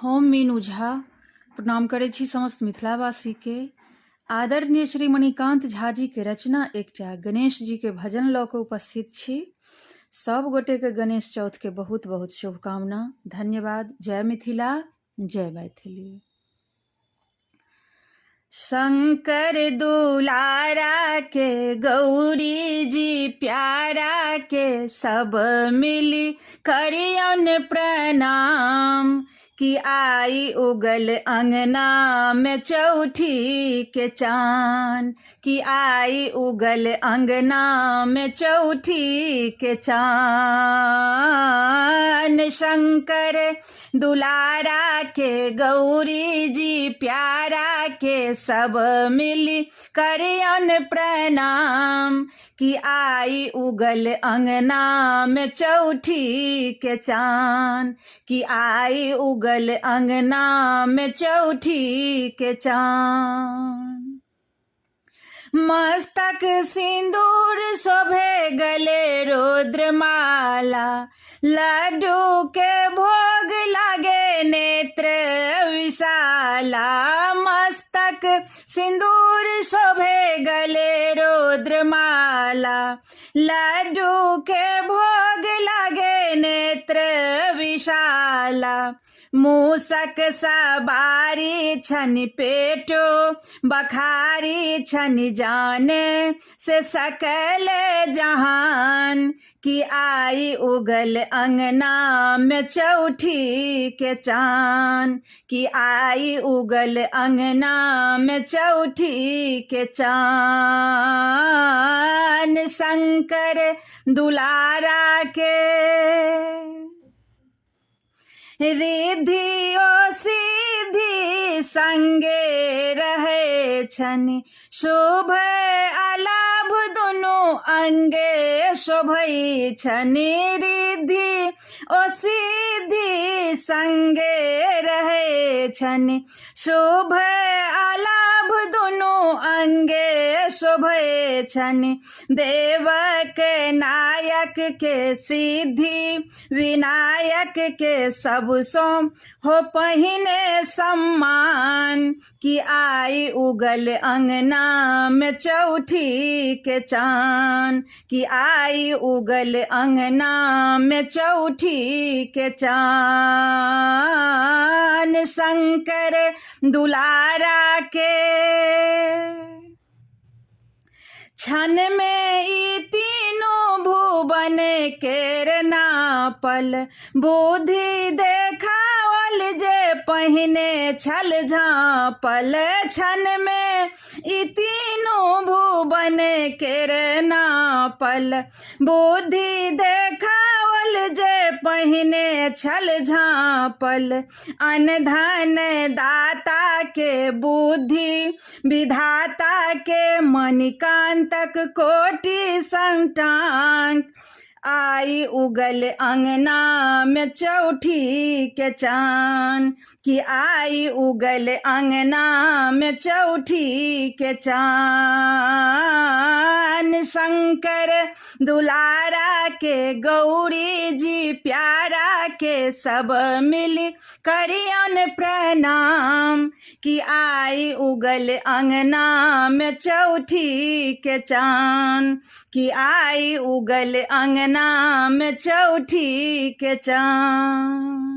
हम मीनू झा प्रणाम करै छी समस्त मिथिलावासी के। आदरणीय श्री मणिकांत झा जी के रचना एकटा गणेश जी के भजन लऽ कऽ उपस्थित छी। सब गोटे के गणेश चौथ के बहुत बहुत शुभकामना। धन्यवाद। जय मिथिला, जय मैथिली। शंकर दुलारा के गौरी जी प्यारा के सब मिली करियन प्रणाम। कि आई उगल अंगना में चौठी के चाँद। कि आई उगल अंगना में चौठी के चाँद। शंकर दुलारा के गौरी जी प्यारा के सब मिली करियन प्रणाम। कि आई उगल अंगना में चौठी के चाँद। कि आई उगल अंगना में चौठी के चाँद। मस्तक सिंदूर शोभे गले रुद्रमाला। लड्डू के भोग लागे नेत्र विशाला। मस्तक सिंदूर शोभे गले रुद्रमाला। लड्डू के भोग लागे नेत्र विशाला। मूसक सवारी छनि पेटो बखारी छनि जाने से सकल जहान। कि आई उगल अंगना में चौठी के चाँद। कि आई उगल अंगना में चौठी के चाँद। शंकर दुलारा के रिद्धि ओ सिद्धि संगे रहे छनि। शुभ अलाभ दुनु अंगे शोभै छनि। रिद्धि ओ सिद्धि संगे रहे छनि। शुभ अलाभ दुनु अंगे शोभै छनि। देवक नायक के सिद्धि विनायक के सब सो हो पहिने सम्मान। कि आई उगल अंगना में चौठी के चाँद। कि आई उगल अंगना में चौठी के चाँद। शंकर दुलारा के क्षण में ई तीनों भुवन केर नापल। बुद्धि देखावल जे पहिने छल झाँपल। क्षण में ई तीनों भुवन केर नापल। बुद्धि देखावल जे पहिने छल झाँपल। अन्न धन दाता के बुद्धि विधाता के मणिकांतक कोटि संतान। आई उगल अंगना में चौठी के चाँद। कि आई उगल अंगना में चौठी के चाँद। शंकर दुलारा के गौरी जी प्यारा के सब मिली करियन प्रणाम। कि आई उगल अंगना में चौठी के चाँद। कि आई उगल अंगना में चौठी के चाँद।